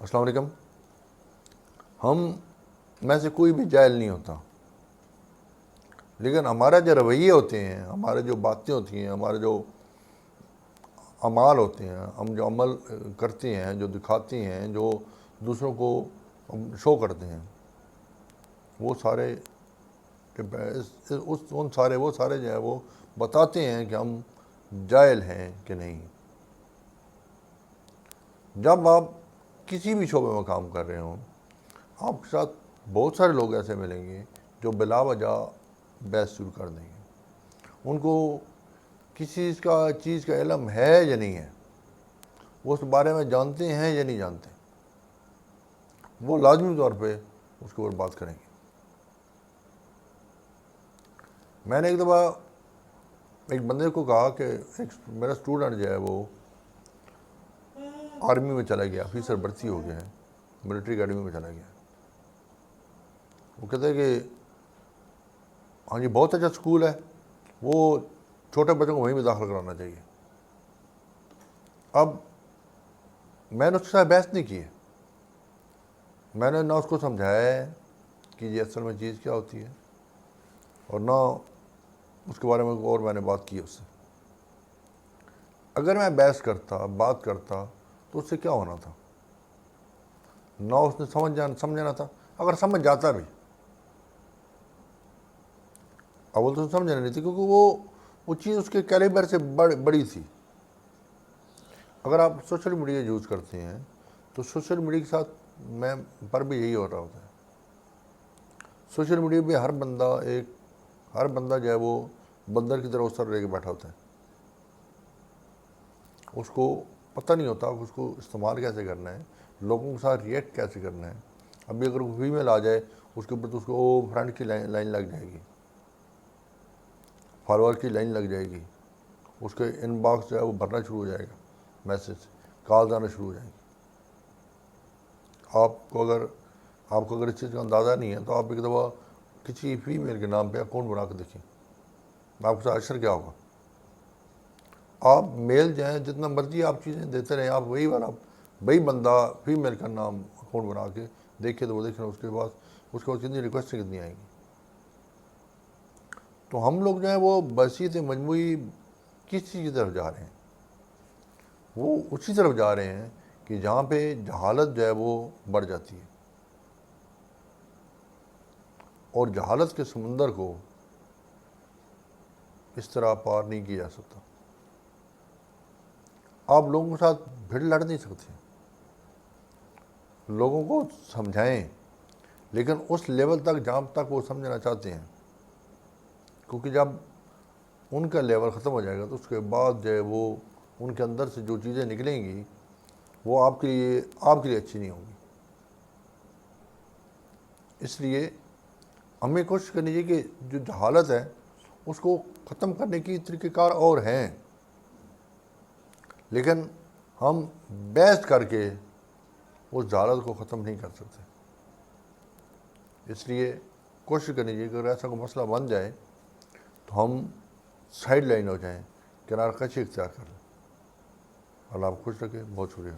السلام علیکم. ہم میں سے کوئی بھی جاہل نہیں ہوتا، لیکن ہمارا جو رویے ہوتے ہیں، ہمارے جو باتیں ہوتی ہیں، ہمارے جو اعمال ہوتے ہیں، ہم جو عمل کرتے ہیں، جو دکھاتے ہیں، جو دوسروں کو شو کرتے ہیں، وہ سارے وہ سارے جو ہے وہ بتاتے ہیں کہ ہم جاہل ہیں کہ نہیں. جب آپ کسی بھی شعبے میں کام کر رہے ہوں، آپ کے ساتھ بہت سارے لوگ ایسے ملیں گے جو بلا وجہ بحث شروع کر دیں گے. ان کو کسی چیز کا علم ہے یا نہیں ہے، وہ اس بارے میں جانتے ہیں یا نہیں جانتے، وہ لازمی طور پہ اس کے اوپر بات کریں گے. میں نے ایک دفعہ ایک بندے کو کہا کہ میرا اسٹوڈنٹ جو ہے وہ آرمی میں چلا گیا، آفیسر بھرتی ہو گیا ہے، ملٹری اکیڈمی میں چلا گیا. وہ کہتے ہیں کہ ہاں جی بہت اچھا اسکول ہے، وہ چھوٹے بچوں کو وہیں میں داخل کرانا چاہیے. اب میں نے اس کے ساتھ بحث نہیں کی ہے، میں نے نہ اس کو سمجھایا ہے کہ یہ اصل میں چیز کیا ہوتی ہے، اور نہ اس کے بارے میں اور میں نے بات کی اس سے. اگر میں بحث کرتا، بات کرتا، تو اس سے کیا ہونا تھا؟ نہ اس نے سمجھانا تھا. اگر سمجھ جاتا بھی، اول تو سمجھنا نہیں تھی، کیونکہ وہ چیز اس کے کیلیبر سے بڑی تھی. اگر آپ سوشل میڈیا یوز کرتے ہیں تو سوشل میڈیا کے ساتھ میں پر بھی یہی ہو رہا ہوتا ہے. سوشل میڈیا پہ ہر بندہ جو ہے وہ بندر کی طرح اس طرح لے کے بیٹھا ہوتا ہے. اس کو پتہ نہیں ہوتا کہ اس کو استعمال کیسے کرنا ہے، لوگوں کے ساتھ ریئیکٹ کیسے کرنا ہے. ابھی اگر کوئی فیمیل آ جائے اس کے اوپر تو اس کو فرینڈ کی لائن لگ جائے گی، فالوور کی لائن لگ جائے گی، اس کے ان باکس جو ہے وہ بھرنا شروع ہو جائے گا، میسج کالز آنا شروع ہو جائیں گی. آپ کو اگر اس چیز کا اندازہ نہیں ہے تو آپ ایک دفعہ کسی فیمیل کے نام پہ اکاؤنٹ بنا کے دیکھیں، آپ کے ساتھ اشر کیا ہوگا. آپ میل جو ہیں جتنا مرضی آپ چیزیں دیتے رہیں، آپ وہی بندہ فیمیل کا نام اکاؤنٹ بنا کے دیکھے تو وہ دیکھیں اس کے بعد کتنی ریکویسٹیں کتنی آئیں گی. تو ہم لوگ جو ہیں وہ بحثیت مجموعی کس چیز کی طرف جا رہے ہیں؟ وہ اسی طرف جا رہے ہیں کہ جہاں پہ جہالت جو ہے وہ بڑھ جاتی ہے، اور جہالت کے سمندر کو اس طرح پار نہیں کیا جا سکتا. آپ لوگوں کے ساتھ بھیڑ لڑ نہیں سکتے، لوگوں کو سمجھائیں، لیکن اس لیول تک جہاں تک وہ سمجھنا چاہتے ہیں. کیونکہ جب ان کا لیول ختم ہو جائے گا تو اس کے بعد جو ہے وہ ان کے اندر سے جو چیزیں نکلیں گی وہ آپ کے لیے اچھی نہیں ہوں گی. اس لیے ہمیں کوشش کرنی چاہیے کہ جو جہالت ہے اس کو ختم کرنے کی طریقہ کار اور ہیں، لیکن ہم بحث کر کے اس جہالت کو ختم نہیں کر سکتے. اس لیے کوشش کرنی چاہیے کہ اگر ایسا کوئی مسئلہ بن جائے تو ہم سائڈ لائن ہو جائیں، کنارہ کشی اختیار کر لیں. اللہ آپ خوش رکھے. بہت شکریہ.